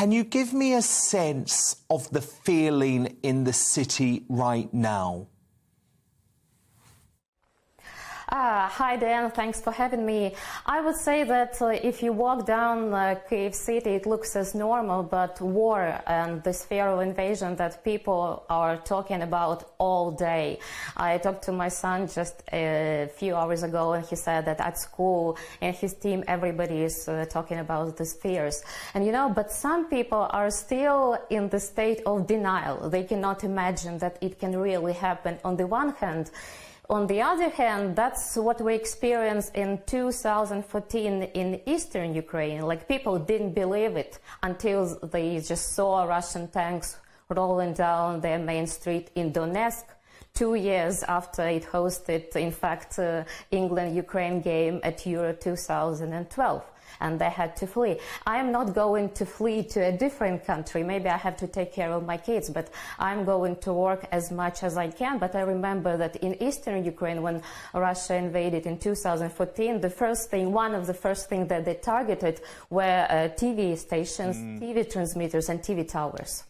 Can you give me a sense of the feeling in the city right now? Hi Dan, thanks for having me. I would say that if you walk down Kyiv city, it looks as normal, but war and this fear of invasion that people are talking about all day. I talked to my son just a few hours ago, and he said that at school and his team, everybody is talking about these fears. And but some people are still in the state of denial. They cannot imagine that it can really happen on the one hand. On the other hand, that's what we experienced in 2014 in eastern Ukraine. Like, people didn't believe it until they just saw Russian tanks rolling down their main street in Donetsk 2 years after it hosted, in fact, England-Ukraine game at Euro 2012. And they had to flee. I am not going to flee to a different country. Maybe I have to take care of my kids, but I'm going to work as much as I can. But I remember that in eastern Ukraine, when Russia invaded in 2014, one of the first things that they targeted were TV stations, TV transmitters, and TV towers.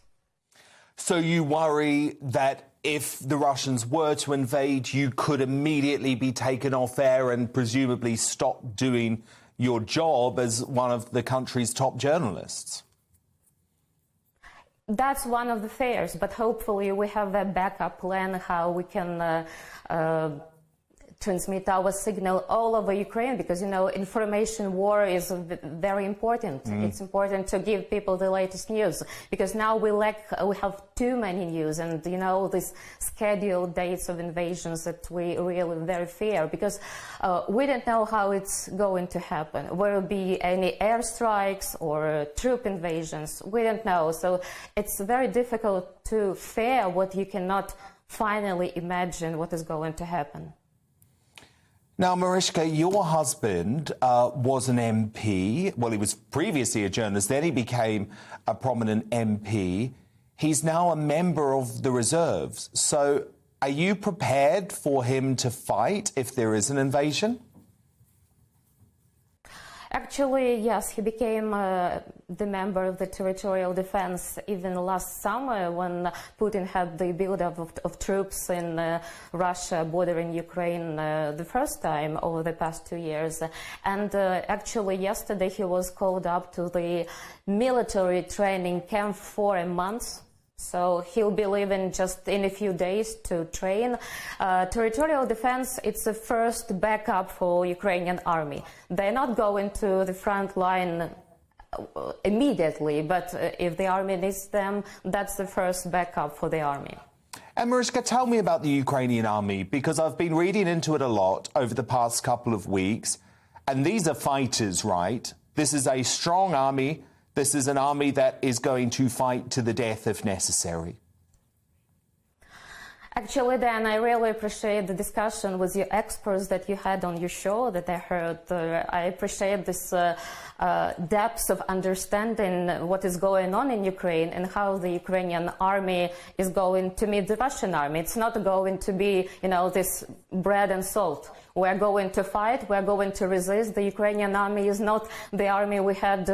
So you worry that if the Russians were to invade, you could immediately be taken off air and presumably stop doing your job as one of the country's top journalists? That's one of the fears, but hopefully we have a backup plan how we can transmit our signal all over Ukraine, because information war is very important. It's important to give people the latest news, because now we have too many news, and these scheduled dates of invasions that we really very fear, because we don't know how it's going to happen. Will there be any airstrikes or troop invasions? We don't know. So it's very difficult to fear what you cannot finally imagine what is going to happen. Now, Mariska, your husband was an MP. Well, he was previously a journalist, then he became a prominent MP. He's now a member of the reserves. So are you prepared for him to fight if there is an invasion? Actually, yes, he became the member of the territorial defense even last summer, when Putin had the buildup of troops in Russia bordering Ukraine the first time over the past 2 years. And actually yesterday he was called up to the military training camp for a month. So he'll be leaving just in a few days to train. Territorial defense, it's the first backup for Ukrainian army. They're not going to the front line immediately, but if the army needs them, that's the first backup for the army. And Mariska, tell me about the Ukrainian army, because I've been reading into it a lot over the past couple of weeks. And these are fighters, right? This is a strong army. This is an army that is going to fight to the death if necessary. Actually, Dan, I really appreciate the discussion with your experts that you had on your show that I heard. I appreciate this depth of understanding what is going on in Ukraine and how the Ukrainian army is going to meet the Russian army. It's not going to be, this bread and salt. We're going to fight, we're going to resist. The Ukrainian army is not the army we had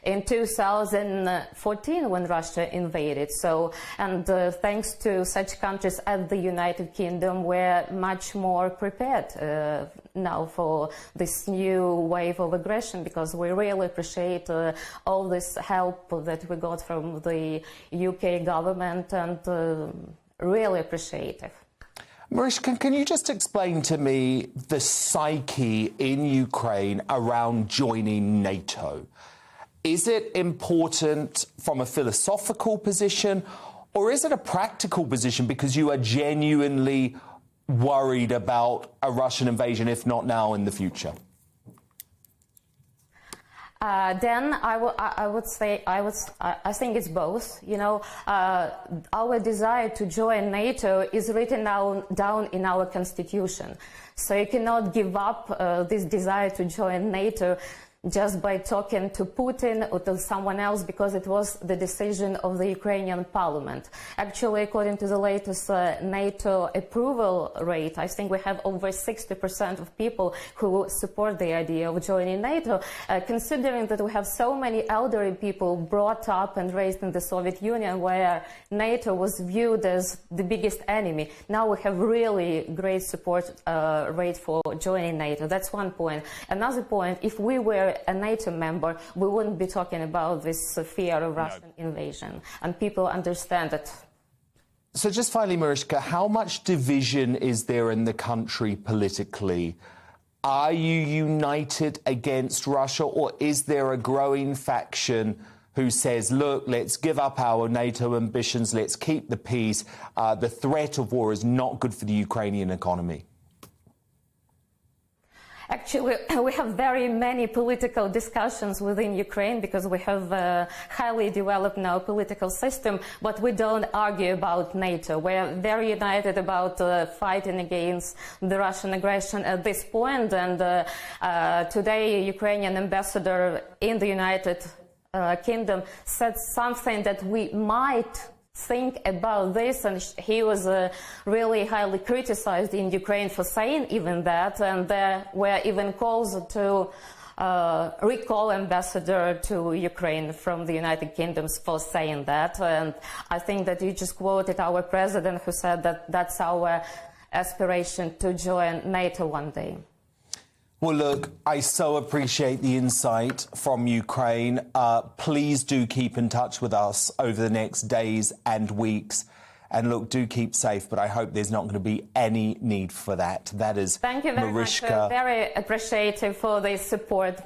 in 2014 when Russia invaded. So, and thanks to such countries as the United Kingdom, we're much more prepared now for this new wave of aggression, because we really appreciate all this help that we got from the UK government, and really appreciate it. Mariska, can you just explain to me the psyche in Ukraine around joining NATO? Is it important from a philosophical position, or is it a practical position because you are genuinely worried about a Russian invasion, if not now, in the future? Then I would say I think it's both. Our desire to join NATO is written down in our constitution. So you cannot give up this desire to join NATO just by talking to Putin or to someone else, because it was the decision of the Ukrainian parliament. Actually, according to the latest NATO approval rate, I think we have over 60% of people who support the idea of joining NATO, considering that we have so many elderly people brought up and raised in the Soviet Union, where NATO was viewed as the biggest enemy. Now we have really great support rate for joining NATO. That's one point. Another point, if we were a NATO member, we wouldn't be talking about this fear of Russian invasion, and people understand it. So just finally, Mariska, how much division is there in the country politically? Are you united against Russia, or is there a growing faction who says, look, let's give up our NATO ambitions, let's keep the peace, the threat of war is not good for the Ukrainian economy? Actually, we have very many political discussions within Ukraine because we have highly developed now political system, but we don't argue about NATO. We're very united about fighting against the Russian aggression at this point. And today, Ukrainian ambassador in the United Kingdom said something that we might think about this, and he was really highly criticized in Ukraine for saying even that, and there were even calls to recall ambassador to Ukraine from the United Kingdom for saying that. And I think that you just quoted our president, who said that that's our aspiration to join NATO one day. Well, look, I so appreciate the insight from Ukraine. Please do keep in touch with us over the next days and weeks. And look, do keep safe, but I hope there's not going to be any need for that. That is Thank you very Mariska. much. Very appreciative for the support.